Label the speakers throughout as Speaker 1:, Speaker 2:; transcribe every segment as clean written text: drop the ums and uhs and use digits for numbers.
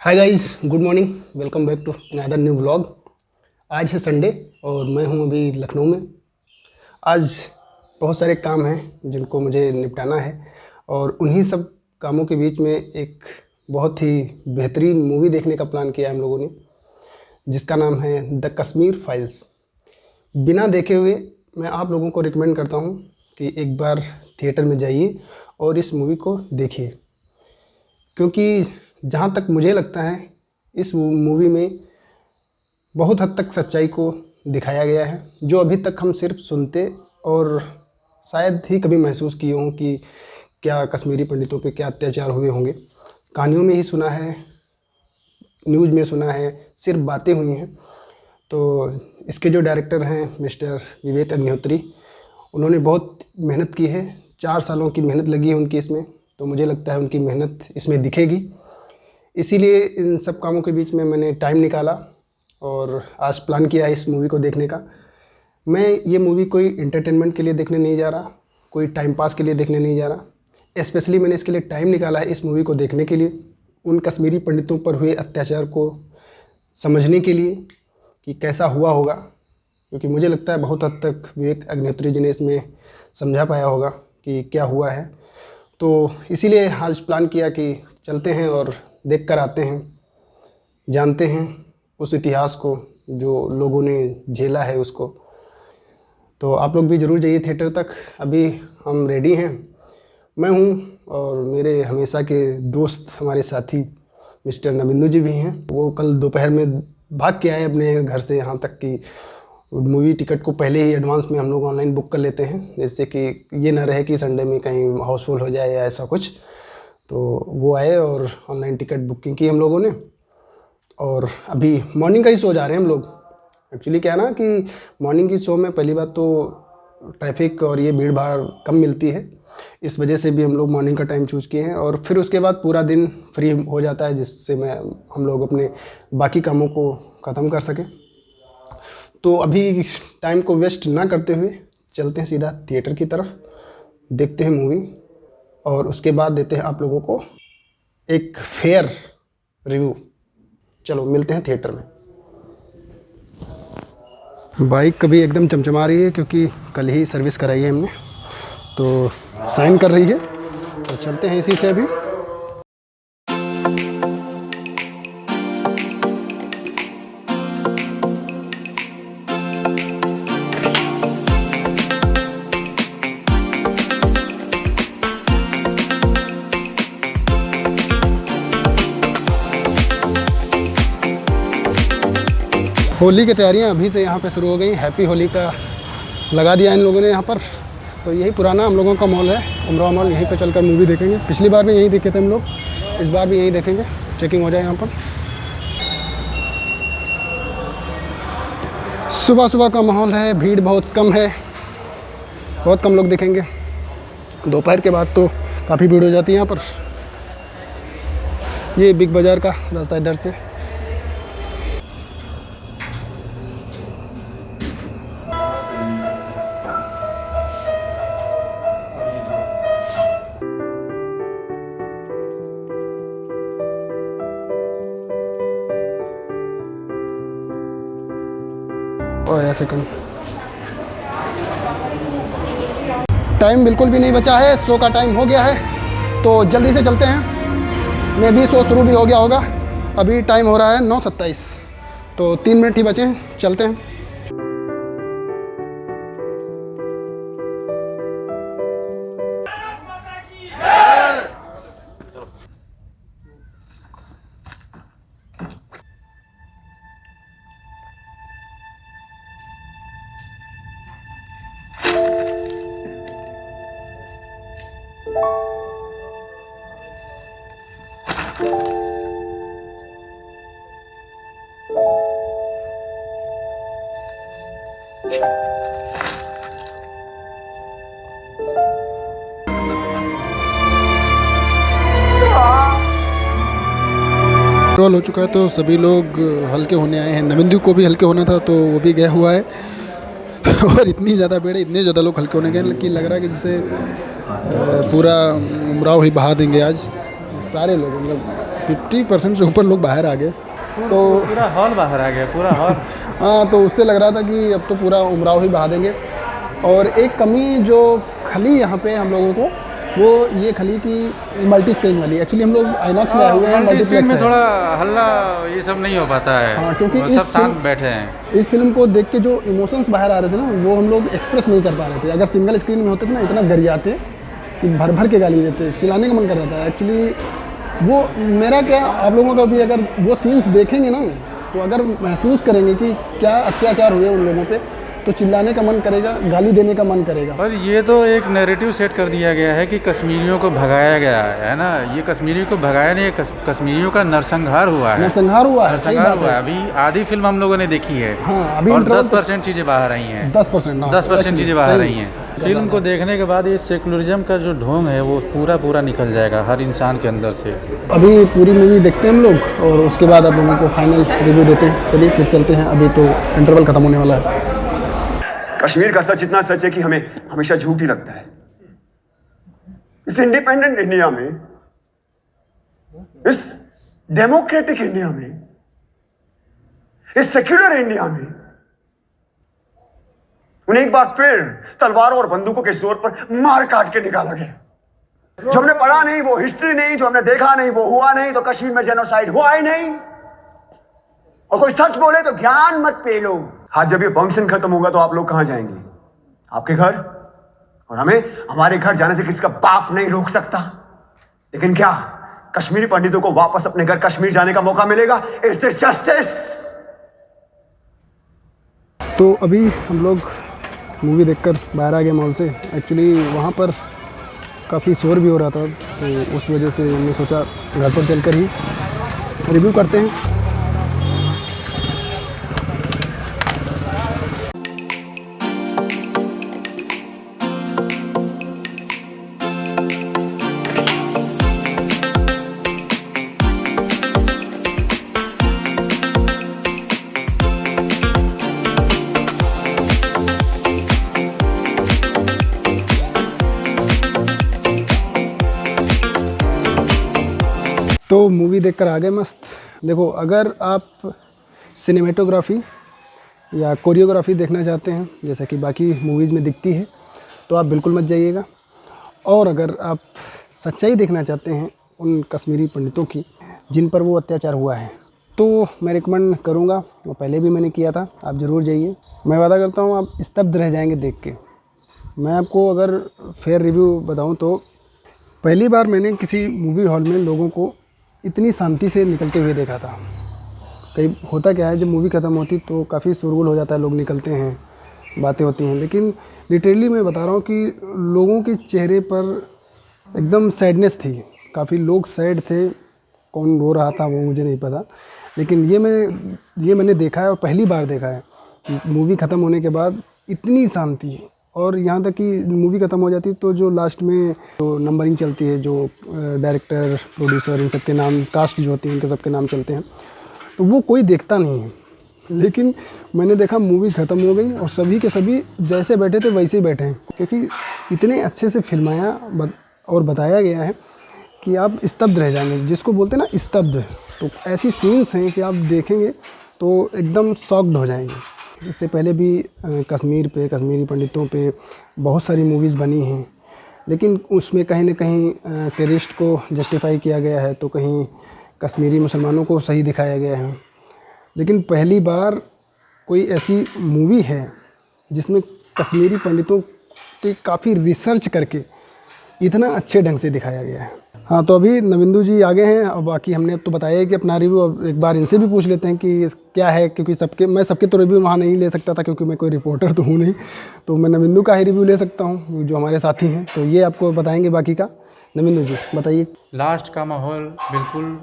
Speaker 1: Hi guys, good morning. Welcome back to another new vlog. आज है Sunday और मैं हूं अभी लखनऊ में। आज बहुत सारे काम हैं जिनको मुझे निपटाना है और उन्हीं सब कामों के बीच में एक बहुत ही बेहतरीन मूवी देखने का प्लान किया है हम लोगों ने, जिसका नाम है द कश्मीर फाइल्स। बिना देखे हुए मैं आप लोगों को रिकमेंड करता हूं कि एक बार थिएटर में जाइए और इस मूवी को देखिए, क्योंकि जहाँ तक मुझे लगता है इस मूवी में बहुत हद तक सच्चाई को दिखाया गया है, जो अभी तक हम सिर्फ सुनते और शायद ही कभी महसूस किए हों कि क्या कश्मीरी पंडितों पे क्या अत्याचार हुए होंगे। कहानियों में ही सुना है, न्यूज़ में सुना है, सिर्फ बातें हुई हैं। तो इसके जो डायरेक्टर हैं मिस्टर विवेक अग्निहोत्री, उन्होंने बहुत मेहनत की है। 4 सालों की मेहनत लगी है उनकी इसमें, तो मुझे लगता है उनकी मेहनत इसमें दिखेगी। इसीलिए इन सब कामों के बीच में मैंने टाइम निकाला और आज प्लान किया है इस मूवी को देखने का। मैं ये मूवी कोई एंटरटेनमेंट के लिए देखने नहीं जा रहा, कोई टाइम पास के लिए देखने नहीं जा रहा। स्पेशली मैंने इसके लिए टाइम निकाला है इस मूवी को देखने के लिए, उन कश्मीरी पंडितों पर हुए अत्याचार को समझने के लिए कि कैसा हुआ होगा, क्योंकि मुझे लगता है बहुत हद तक विवेक अग्निहोत्री जी ने इसमें समझा पाया होगा कि क्या हुआ है। तो इसीलिए आज प्लान किया कि चलते हैं और देख कर आते हैं, जानते हैं उस इतिहास को जो लोगों ने झेला है उसको। तो आप लोग भी ज़रूर जाइए थिएटर तक। अभी हम रेडी हैं, मैं हूँ और मेरे हमेशा के दोस्त, हमारे साथी मिस्टर नबिंदु जी भी हैं। वो कल दोपहर में भाग के आए अपने घर से यहाँ तक कि मूवी टिकट को पहले ही एडवांस में हम लोग ऑनलाइन बुक कर लेते हैं, जिससे कि ये ना रहे कि संडे में कहीं हाउसफुल हो जाए या ऐसा कुछ। तो वो आए और ऑनलाइन टिकट बुकिंग की हम लोगों ने, और अभी मॉर्निंग का ही शो जा रहे हैं हम लोग। एक्चुअली क्या है ना कि मॉर्निंग की शो में पहली बात तो ट्रैफिक और ये भीड़ भाड़ कम मिलती है, इस वजह से भी हम लोग मॉर्निंग का टाइम चूज़ किए हैं। और फिर उसके बाद पूरा दिन फ्री हो जाता है, जिससे हम लोग अपने बाकी कामों को ख़त्म कर सकें। तो अभी टाइम को वेस्ट ना करते हुए चलते हैं सीधा थिएटर की तरफ, देखते हैं मूवी और उसके बाद देते हैं आप लोगों को एक फेयर रिव्यू। चलो मिलते हैं थिएटर में। बाइक कभी एकदम चमचमा रही है क्योंकि कल ही सर्विस कराई है हमने, तो साइन कर रही है। तो चलते हैं इसी से अभी। होली की तैयारियां अभी से यहाँ पे शुरू हो गई। हैप्पी होली का लगा दिया इन लोगों ने यहाँ पर। तो यही पुराना हम लोगों का मॉल है, उमराव मॉल। यहीं पे चलकर मूवी देखेंगे। पिछली बार भी यहीं देखे थे हम लोग, इस बार भी यहीं देखेंगे। चेकिंग हो जाए यहाँ पर। सुबह सुबह का माहौल है, भीड़ बहुत कम है, बहुत कम लोग दिखेंगे। दोपहर के बाद तो काफ़ी भीड़ हो जाती है यहाँ पर। ये बिग बाज़ार का रास्ता इधर से। सेकंड टाइम बिल्कुल भी नहीं बचा है, शो का टाइम हो गया है, तो जल्दी से चलते हैं। मैं भी शो शुरू भी हो गया होगा। अभी टाइम हो रहा है 9:27, तो 3 मिनट ही बचे हैं, चलते हैं। पेट्रोल हो चुका है तो सभी लोग हल्के होने आए हैं। नबिंदु को भी हल्के होना था तो वो भी गया हुआ है। और इतनी ज़्यादा भीड़ है, इतने ज़्यादा लोग हल्के होने गए कि लग रहा है कि जैसे पूरा उमराव ही बहा देंगे आज। सारे लोग मतलब 50% से ऊपर लोग बाहर आ गए, तो
Speaker 2: पूरा हॉल बाहर आ गया, पूरा हॉल।
Speaker 1: हाँ, तो उससे लग रहा था कि अब तो पूरा उमराव ही बहा देंगे। और एक कमी जो खली यहाँ पे हम लोगों को, वो ये खली की मल्टी स्क्रीन वाली। एक्चुअली हम लोग आइनॉक्स में आए हुए हैं, मल्टीप्लेक्स
Speaker 2: में
Speaker 1: है।
Speaker 2: थोड़ा हल्ला ये सब नहीं हो पाता है।
Speaker 1: हाँ, क्योंकि
Speaker 2: वो सब शांत बैठे हैं।
Speaker 1: इस फिल्म को देख के जो इमोशंस बाहर आ रहे थे ना, वो हम लोग एक्सप्रेस नहीं कर पा रहे थे। अगर सिंगल स्क्रीन में होते थे ना, इतना गरियाते कि भर भर के गाली देते, चिल्लाने का मन कर रहा था। एक्चुअली वो मेरा क्या, आप लोगों का भी अगर वो सीन्स देखेंगे ना, तो अगर महसूस करेंगे कि क्या अत्याचार हुए उन लोगों पे, तो चिल्लाने का मन करेगा, गाली देने का मन करेगा।
Speaker 2: और ये तो एक नैरेटिव सेट कर दिया गया है कि कश्मीरियों को भगाया गया है ना। ये कश्मीरियों को भगाया नहीं, कश्मीरियों का नरसंहार हुआ है।
Speaker 1: नरसंहार हुआ है, सही बात है।
Speaker 2: अभी आधी फिल्म हम लोगों ने देखी है।
Speaker 1: हाँ, अभी
Speaker 2: और 10% चीज़ें बाहर आई हैं। 10% चीज़ें बाहर आई हैं। फिल्म को देखने के बाद ये सेकुलरिज्म का जो ढोंग है वो पूरा निकल जाएगा हर इंसान के अंदर से।
Speaker 1: अभी पूरी मूवी देखते हैं हम लोग, और उसके बाद आप लोगों को फाइनल रिव्यू देते हैं। चलिए फिर चलते हैं, अभी तो इंटरवल खत्म होने वाला है।
Speaker 3: कश्मीर का सच इतना सच है कि हमें हमेशा झूठ ही लगता है। इस इंडिपेंडेंट इंडिया में, इस डेमोक्रेटिक इंडिया में, इस सेक्युलर इंडिया में उन्हें एक बार फिर तलवारों और बंदूकों के जोर पर मार काट के निकाला गया। जो हमने पढ़ा नहीं वो हिस्ट्री नहीं, जो हमने देखा नहीं वो हुआ नहीं, तो कश्मीर में जेनोसाइड हुआ ही नहीं। और कोई सच बोले तो ज्ञान मत पेलो। आज जब ये फंक्शन खत्म होगा तो आप लोग कहां जाएंगे? आपके घर। और हमें हमारे घर जाने से किसका बाप नहीं रोक सकता। लेकिन क्या कश्मीरी पंडितों को वापस अपने घर कश्मीर जाने का मौका मिलेगा? Is this justice?
Speaker 1: तो अभी हम लोग मूवी देखकर बाहर आ गए मॉल से। एक्चुअली वहाँ पर काफ़ी शोर भी हो रहा था, तो उस वजह से हमने सोचा घर पर चलकर ही रिव्यू करते हैं। तो मूवी देखकर आ गए मस्त। देखो, अगर आप सिनेमेटोग्राफी या कोरियोग्राफी देखना चाहते हैं जैसा कि बाकी मूवीज़ में दिखती है, तो आप बिल्कुल मत जाइएगा। और अगर आप सच्चाई देखना चाहते हैं उन कश्मीरी पंडितों की जिन पर वो अत्याचार हुआ है, तो मैं रिकमेंड करूँगा। वो पहले भी मैंने किया था, आप ज़रूर जाइए। मैं वादा करता हूँ आप स्तब्ध रह जाएंगे देख के। मैं आपको अगर फेयर रिव्यू बताऊँ तो पहली बार मैंने किसी मूवी हॉल में लोगों को इतनी शांति से निकलते हुए देखा था। कई होता क्या है, जब मूवी ख़त्म होती तो काफ़ी शोरगुल हो जाता है, लोग निकलते हैं, बातें होती हैं। लेकिन लिटरली मैं बता रहा हूँ कि लोगों के चेहरे पर एकदम सैडनेस थी। काफ़ी लोग सैड थे, कौन रो रहा था वो मुझे नहीं पता। लेकिन ये मैंने देखा है, और पहली बार देखा है कि मूवी ख़त्म होने के बाद इतनी शांति। और यहाँ तक कि मूवी ख़त्म हो जाती तो जो लास्ट में जो नंबरिंग चलती है, जो डायरेक्टर, प्रोड्यूसर, इन सब के नाम, कास्ट जो होती है उनके सबके नाम चलते हैं, तो वो कोई देखता नहीं है। लेकिन मैंने देखा मूवी ख़त्म हो गई और सभी के सभी जैसे बैठे थे वैसे ही बैठे हैं, क्योंकि इतने अच्छे से फिल्माया और बताया गया है कि आप स्तब्ध रह जाएंगे, जिसको बोलते हैं ना स्तब्ध। तो ऐसी सीन्स हैं कि आप देखेंगे तो एकदम शॉक्ड हो जाएंगे। इससे पहले भी कश्मीर पे, कश्मीरी पंडितों पे बहुत सारी मूवीज़ बनी हैं, लेकिन उसमें कहीं ना कहीं टेररिस्ट को जस्टिफाई किया गया है, तो कहीं कश्मीरी मुसलमानों को सही दिखाया गया है। लेकिन पहली बार कोई ऐसी मूवी है जिसमें कश्मीरी पंडितों पे काफ़ी रिसर्च करके इतना अच्छे ढंग से दिखाया गया है। हाँ, तो अभी नविंदु जी आ गए हैं, और बाकी हमने अब तो बताया है कि अपना रिव्यू, अब एक बार इनसे भी पूछ लेते हैं कि क्या है, क्योंकि मैं सबके तो रिव्यू वहाँ नहीं ले सकता था, क्योंकि मैं कोई रिपोर्टर तो हूँ नहीं। तो मैं नविंदु का ही रिव्यू ले सकता हूँ, जो हमारे साथी हैं, तो ये आपको बताएंगे बाकी का। नविंदु जी बताइए।
Speaker 2: लास्ट का माहौल बिल्कुल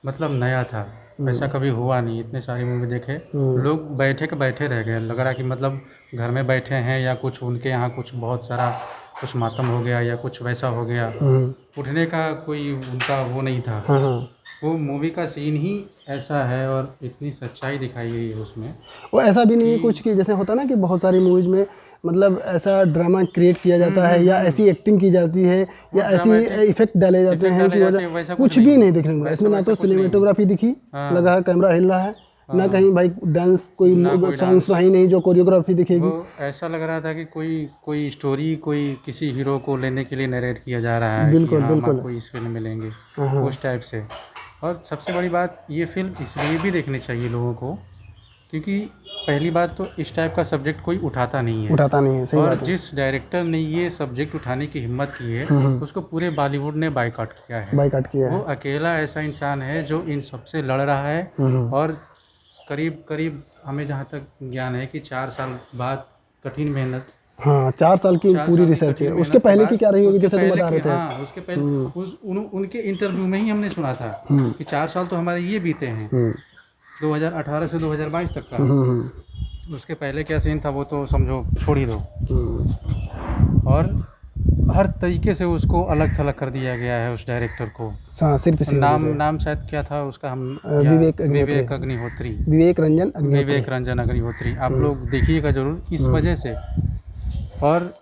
Speaker 2: मतलब नया था, ऐसा कभी हुआ नहीं। इतने सारी मूवी देखे, लोग बैठे के बैठे रह गए। लग रहा कि मतलब घर में बैठे हैं, या कुछ उनके यहाँ कुछ बहुत सारा कुछ मातम हो गया या कुछ वैसा हो गया, उठने का कोई उनका वो नहीं था। वो मूवी का सीन ही ऐसा है, और इतनी सच्चाई दिखाई गई है उसमें।
Speaker 1: वो ऐसा भी नहीं है कुछ कि जैसे होता ना कि बहुत सारी मूवीज़ में मतलब ऐसा ड्रामा क्रिएट किया जाता है या ऐसी एक्टिंग की जाती है या ऐसी इफेक्ट डाले जाते हैं कि
Speaker 2: वैसा
Speaker 1: कुछ भी नहीं देखने को मिला इसमें। ना तो सिनेमेटोग्राफी दिखी, लगा कैमरा हिल रहा है, ना कहीं भाई डांस कोई सॉन्ग्स तो है ही नहीं जो कोरियोग्राफी दिखेगी।
Speaker 2: वो ऐसा लग रहा था कि कोई स्टोरी कोई किसी हीरो को लेने के लिए नरेट किया जा रहा है।
Speaker 1: बिल्कुल,
Speaker 2: कि हाँ,
Speaker 1: बिल्कुल।
Speaker 2: आपको इस फिल्म में लेंगे
Speaker 1: हाँ।
Speaker 2: उस टाइप से। और सबसे बड़ी बात, ये फिल्म इसलिए भी देखनी चाहिए लोगों को क्योंकि पहली बात तो इस टाइप का सब्जेक्ट कोई उठाता नहीं है।
Speaker 1: सही
Speaker 2: और
Speaker 1: बात है।
Speaker 2: जिस डायरेक्टर ने ये सब्जेक्ट उठाने की हिम्मत की है उसको पूरे बॉलीवुड ने बायकॉट किया है।
Speaker 1: बायकॉट किया
Speaker 2: वो
Speaker 1: है।
Speaker 2: अकेला ऐसा इंसान है जो इन सबसे लड़ रहा है। और करीब करीब हमें जहाँ तक ज्ञान है कि 4 साल बाद कठिन मेहनत,
Speaker 1: हाँ 4 साल की पूरी रिसर्च है। उसके पहले की क्या रही होगी जैसे तुम बता रहे थे।
Speaker 2: हाँ, उसके पहले उनके इंटरव्यू में ही हमने सुना था कि 4 साल तो हमारे ये बीते हैं 2018 से 2022 तक का। उसके पहले क्या सीन था वो तो समझो छोड़ ही दो। और हर तरीके से उसको अलग थलग कर दिया गया है उस डायरेक्टर को।
Speaker 1: सिर्फ इसी
Speaker 2: नाम शायद क्या था उसका, हम
Speaker 1: विवेक
Speaker 2: रंजन अग्निहोत्री। आप लोग देखिएगा जरूर इस वजह से। और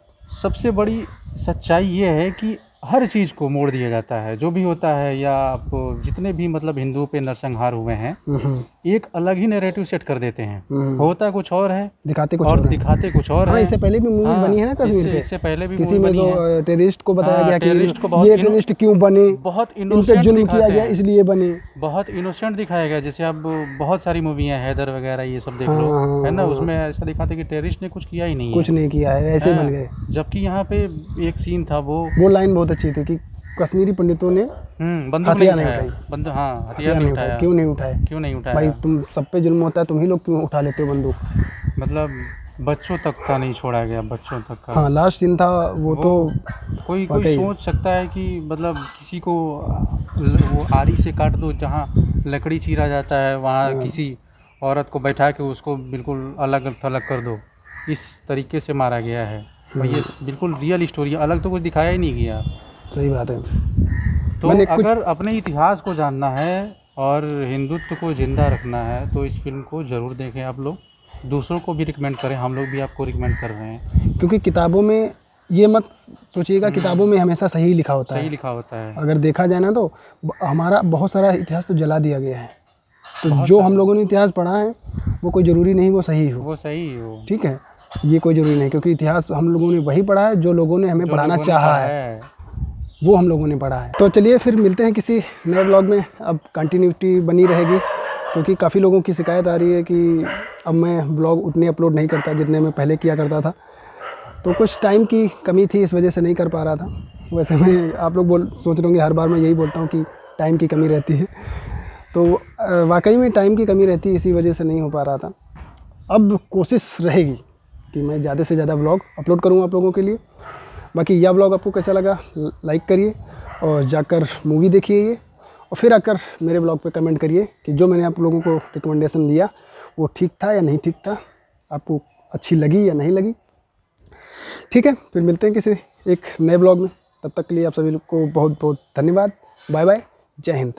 Speaker 2: सबसे बड़ी सच्चाई ये है कि हर चीज़ को मोड़ दिया जाता है जो भी होता है, या आप जितने भी मतलब हिंदुओं पे नरसंहार हुए हैं एक अलग ही नैरेटिव सेट कर देते हैं। होता कुछ और है, दिखाते कुछ और है।
Speaker 1: इससे पहले भी मूवीज बनी है ना कश्मीर पे।
Speaker 2: इससे पहले भी
Speaker 1: किसी में तो टेररिस्ट को बताया गया कि
Speaker 2: ये
Speaker 1: टेररिस्ट क्यों बने,
Speaker 2: बहुत
Speaker 1: इन पे जुल्म किया गया इसलिए बने।
Speaker 2: बहुत इनोसेंट दिखाया गया। जैसे अब बहुत सारी मूवी है, हैदर वगैरह, ये सब देख लो, है ना। उसमें ऐसा दिखाते कि टेररिस्ट ने कुछ किया ही नहीं है,
Speaker 1: कुछ नहीं किया है, ऐसे बन गए।
Speaker 2: जबकि यहाँ पे एक सीन था, वो
Speaker 1: लाइन बहुत अच्छी थी कि कश्मीरी पंडितों ने हथियार नहीं उठाई।
Speaker 2: हाँ, हथियार नहीं उठाया।
Speaker 1: क्यों नहीं उठाया भाई? तुम सब पे जुल्म होता है, तुम ही लोग क्यों उठा लेते हो बंदूक?
Speaker 2: मतलब बच्चों तक का नहीं छोड़ा गया, बच्चों तक का।
Speaker 1: हाँ, लास्ट सीन था वो तो
Speaker 2: कोई सोच सकता है कि मतलब किसी को वो आरी से काट दो, जहाँ लकड़ी चीरा जाता है वहाँ किसी औरत को बैठा के उसको बिल्कुल अलग थलग कर दो, इस तरीके से मारा गया है। और ये बिल्कुल रियल स्टोरी है, अलग तो कुछ दिखाया ही नहीं गया।
Speaker 1: सही बात है।
Speaker 2: तो अगर अपने इतिहास को जानना है और हिंदुत्व को जिंदा रखना है तो इस फिल्म को ज़रूर देखें आप लोग, दूसरों को भी रिकमेंड करें। हम लोग भी आपको रिकमेंड कर रहे हैं,
Speaker 1: क्योंकि किताबों में ये मत सोचिएगा, किताबों में हमेशा सही लिखा होता है। अगर देखा जाए ना तो हमारा बहुत सारा इतिहास तो जला दिया गया है। तो जो हम लोगों ने इतिहास पढ़ा है वो कोई ज़रूरी नहीं वो सही हो। ठीक है, ये कोई ज़रूरी नहीं, क्योंकि इतिहास हम लोगों ने वही पढ़ा है जो लोगों ने हमें पढ़ाना चाहा है, वो हम लोगों ने पढ़ा है। तो चलिए फिर मिलते हैं किसी नए ब्लॉग में। अब कंटिन्यूटी बनी रहेगी, क्योंकि काफ़ी लोगों की शिकायत आ रही है कि अब मैं ब्लॉग उतने अपलोड नहीं करता जितने मैं पहले किया करता था। तो कुछ टाइम की कमी थी, इस वजह से नहीं कर पा रहा था। वैसे मैं आप लोग सोच रहे होंगे हर बार मैं यही बोलता हूँ कि टाइम की कमी रहती है, तो वाकई में टाइम की कमी रहती है, इसी वजह से नहीं हो पा रहा था। अब कोशिश रहेगी कि मैं ज़्यादा से ज़्यादा ब्लॉग अपलोड करूँ आप लोगों के लिए। बाकी यह ब्लॉग आपको कैसा लगा लाइक करिए और जाकर मूवी देखिए ये, और फिर आकर मेरे ब्लॉग पे कमेंट करिए कि जो मैंने आप लोगों को रिकमेंडेशन दिया वो ठीक था या नहीं ठीक था, आपको अच्छी लगी या नहीं लगी। ठीक है, फिर मिलते हैं किसी एक नए ब्लॉग में। तब तक के लिए आप सभी लोग को बहुत बहुत धन्यवाद। बाय बाय, जय हिंद।